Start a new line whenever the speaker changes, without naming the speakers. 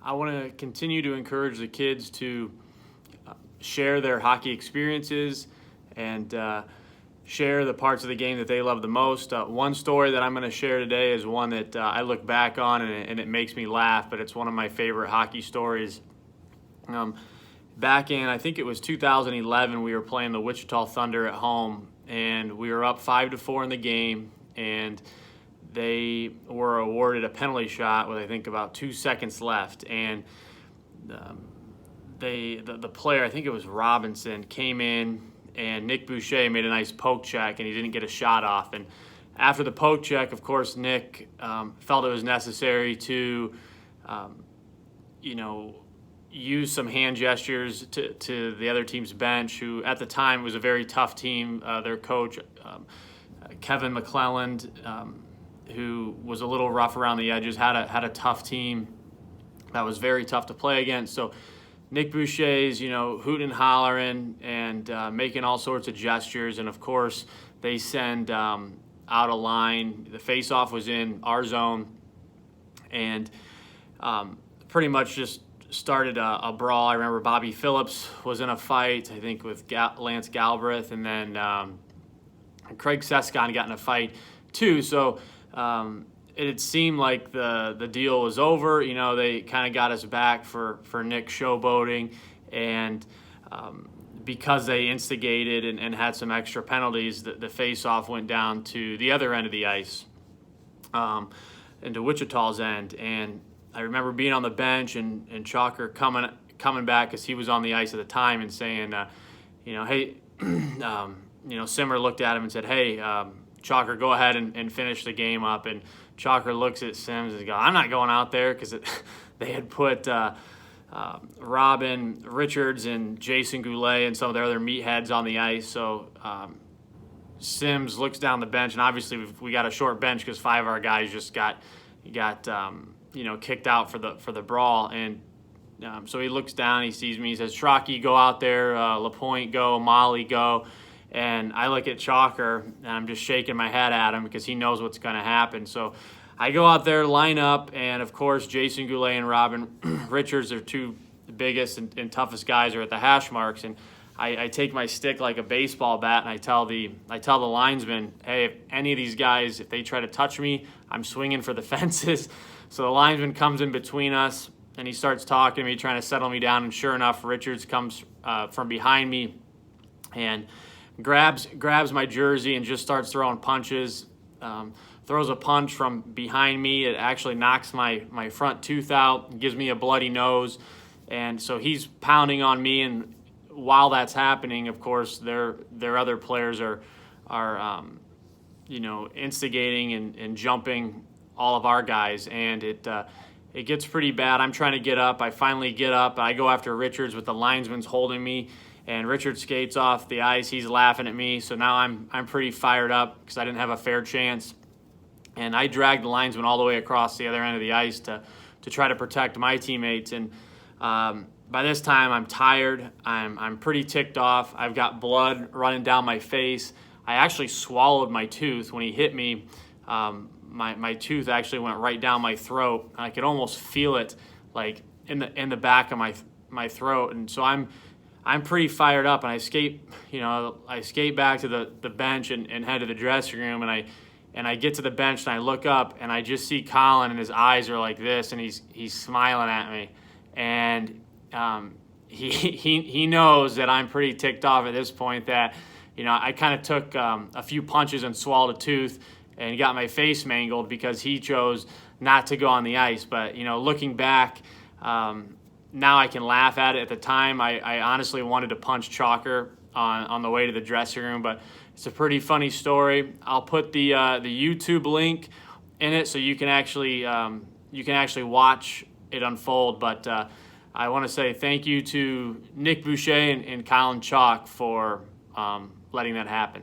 I want to continue to encourage the kids to share their hockey experiences and share the parts of the game that they love the most. One story that I'm going to share today is one that I look back on and it makes me laugh, but it's one of my favorite hockey stories. Back in, I think it was 2011, we were playing the Wichita Thunder at home, and we were up 5-4 in the game, and they were awarded a penalty shot with, I think, about 2 seconds left, and the player, I think it was Robinson, came in, and Nick Boucher made a nice poke check, and he didn't get a shot off. And after the poke check, of course, Nick felt it was necessary to, use some hand gestures to the other team's bench, who at the time was a very tough team. Their coach, Kevin McClelland, who was a little rough around the edges, had a tough team that was very tough to play against. So Nick Boucher's, hooting and hollering and making all sorts of gestures. And of course, they send out a line. The face-off was in our zone, and pretty much just started a brawl. I remember Bobby Phillips was in a fight, I think, with Lance Galbraith, and then Craig Sescon got in a fight too. So it had seemed like the deal was over. They kind of got us back for Nick showboating, and because they instigated and had some extra penalties, the face-off went down to the other end of the ice, into Wichita's end. And I remember being on the bench and Chaulk coming back, because he was on the ice at the time, and saying, hey, Simmer looked at him and said, hey, Chaulk, go ahead and finish the game up. And Chaulk looks at Sims and goes, I'm not going out there, because they had put Robin Richards and Jason Goulet and some of their other meatheads on the ice. So Sims looks down the bench, and obviously we got a short bench because 5 of our guys just got kicked out for the brawl. And so he looks down, he sees me, he says, Schrock, go out there, LaPointe go, Molly go. And I look at Chaulk, and I'm just shaking my head at him because he knows what's going to happen. So I go out there, line up, and of course Jason Goulet and Robin Richards, are two biggest and toughest guys, are at the hash marks. And I take my stick like a baseball bat, and I tell the linesman, hey, if any of these guys, if they try to touch me, I'm swinging for the fences. So the linesman comes in between us, and he starts talking to me, trying to settle me down. And sure enough, Richards comes from behind me and grabs my jersey and just starts throwing punches. Throws a punch from behind me. It actually knocks my front tooth out and gives me a bloody nose. And so he's pounding on me, and while that's happening, of course, their other players are instigating and jumping all of our guys, and it gets pretty bad. I'm trying to get up. I finally get up. I go after Richards, with the linesman's holding me, and Richard skates off the ice. He's laughing at me, so now I'm pretty fired up because I didn't have a fair chance, and I dragged the linesman all the way across the other end of the ice to try to protect my teammates. And by this time, I'm tired. I'm pretty ticked off. I've got blood running down my face. I actually swallowed my tooth when he hit me. My tooth actually went right down my throat. I could almost feel it, like in the back of my throat. And so I'm pretty fired up, and I skate back to the bench and head to the dressing room, and I get to the bench, and I look up, and I just see Colin, and his eyes are like this, and he's smiling at me, and he knows that I'm pretty ticked off at this point, that I kind of took a few punches and swallowed a tooth and got my face mangled because he chose not to go on the ice. But looking back, now I can laugh at it. At the time, I honestly wanted to punch Chaulk on the way to the dressing room, but it's a pretty funny story. I'll put the YouTube link in it so you can actually watch it unfold. But I want to say thank you to Nick Boucher and Colin Chaulk for letting that happen.